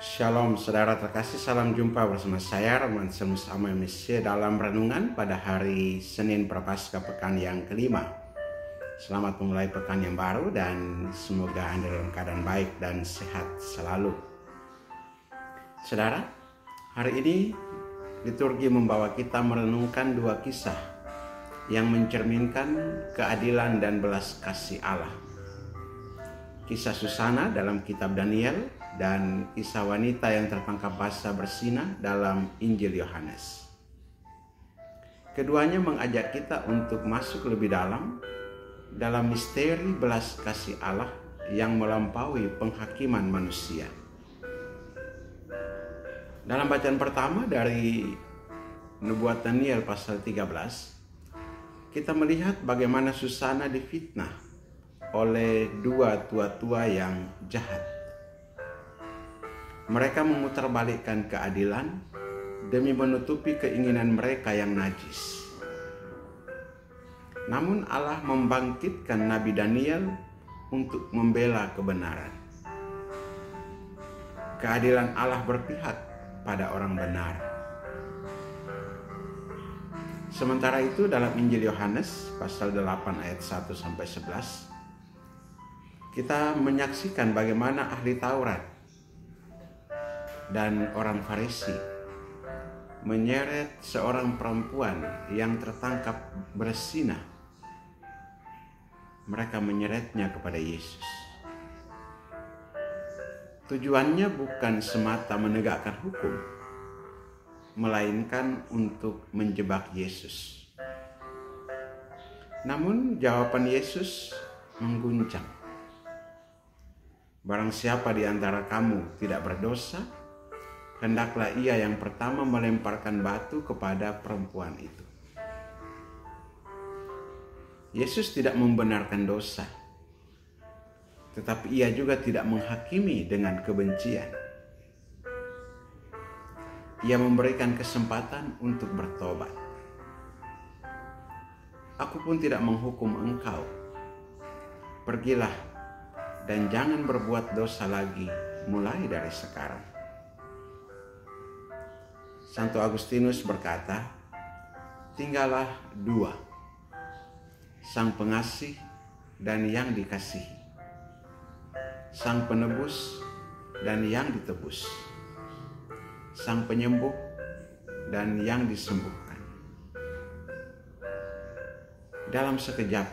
Shalom saudara terkasih, salam jumpa bersama saya Roman Semusama MSC dalam renungan pada hari Senin Prapaskah pekan yang kelima. Selamat memulai pekan yang baru dan semoga Anda dalam keadaan baik dan sehat selalu. Saudara, hari ini liturgi membawa kita merenungkan dua kisah yang mencerminkan keadilan dan belas kasih Allah. Kisah Susana dalam kitab Daniel dan kisah wanita yang tertangkap basah bersinah dalam Injil Yohanes. Keduanya mengajak kita untuk masuk lebih dalam misteri belas kasih Allah yang melampaui penghakiman manusia. Dalam bacaan pertama dari Nubuat Daniel pasal 13, kita melihat bagaimana Susana difitnah oleh dua tua-tua yang jahat. Mereka memutarbalikkan keadilan demi menutupi keinginan mereka yang najis. Namun Allah membangkitkan Nabi Daniel untuk membela kebenaran. Keadilan Allah berpihak pada orang benar. Sementara itu dalam Injil Yohanes pasal 8 ayat 1-11, kita menyaksikan bagaimana ahli Taurat dan orang Farisi menyeret seorang perempuan yang tertangkap bersinah. Mereka menyeretnya kepada Yesus. Tujuannya bukan semata menegakkan hukum, melainkan untuk menjebak Yesus. Namun jawaban Yesus mengguncang. Barang siapa di antara kamu tidak berdosa, hendaklah ia yang pertama melemparkan batu kepada perempuan itu. Yesus tidak membenarkan dosa, tetapi ia juga tidak menghakimi dengan kebencian. Ia memberikan kesempatan untuk bertobat. Aku pun tidak menghukum engkau. Pergilah dan jangan berbuat dosa lagi mulai dari sekarang. Santo Agustinus berkata, tinggallah dua, sang pengasih dan yang dikasihi, sang penebus dan yang ditebus, sang penyembuh dan yang disembuhkan. Dalam sekejap,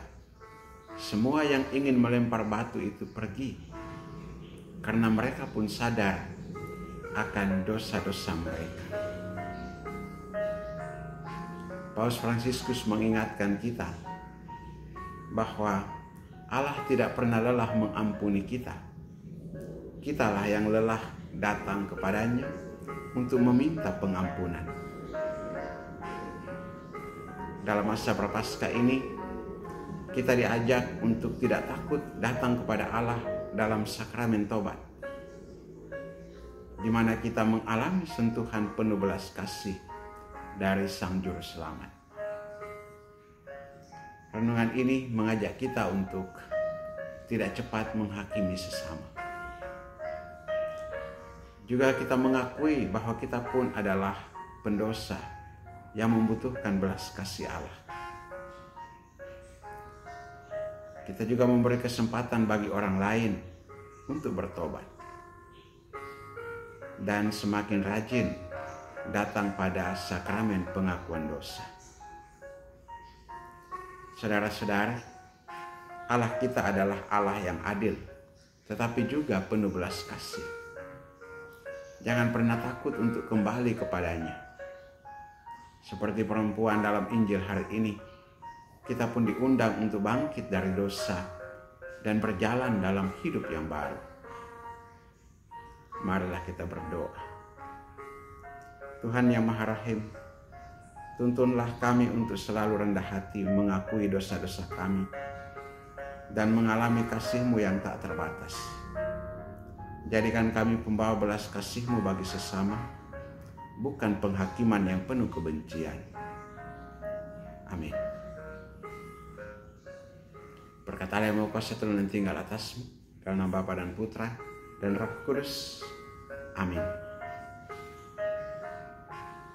semua yang ingin melempar batu itu pergi, karena mereka pun sadar akan dosa-dosa mereka. Paus Fransiskus mengingatkan kita bahwa Allah tidak pernah lelah mengampuni kita. Kitalah yang lelah datang kepadanya untuk meminta pengampunan. Dalam masa Prapaskah ini, kita diajak untuk tidak takut datang kepada Allah dalam sakramen tobat, di mana kita mengalami sentuhan penuh belas kasih dari Sang Juru Selamat. Renungan ini mengajak kita untuk tidak cepat menghakimi sesama. Juga kita mengakui bahwa kita pun adalah pendosa yang membutuhkan belas kasih Allah. Kita juga memberi kesempatan bagi orang lain untuk bertobat dan semakin rajin datang pada sakramen pengakuan dosa. Saudara-saudara, Allah kita adalah Allah yang adil, tetapi juga penuh belas kasih. Jangan pernah takut untuk kembali kepadanya. Seperti perempuan dalam Injil hari ini, kita pun diundang untuk bangkit dari dosa dan berjalan dalam hidup yang baru. Marilah kita berdoa. Tuhan yang Maha Rahim, tuntunlah kami untuk selalu rendah hati mengakui dosa-dosa kami dan mengalami kasih-Mu yang tak terbatas. Jadikan kami pembawa belas kasih-Mu bagi sesama, bukan penghakiman yang penuh kebencian. Amin. Berkatalah yang mau kuasa turun dan tinggal atasmu, dalam nama Bapa dan Putra dan Roh Kudus. Amin.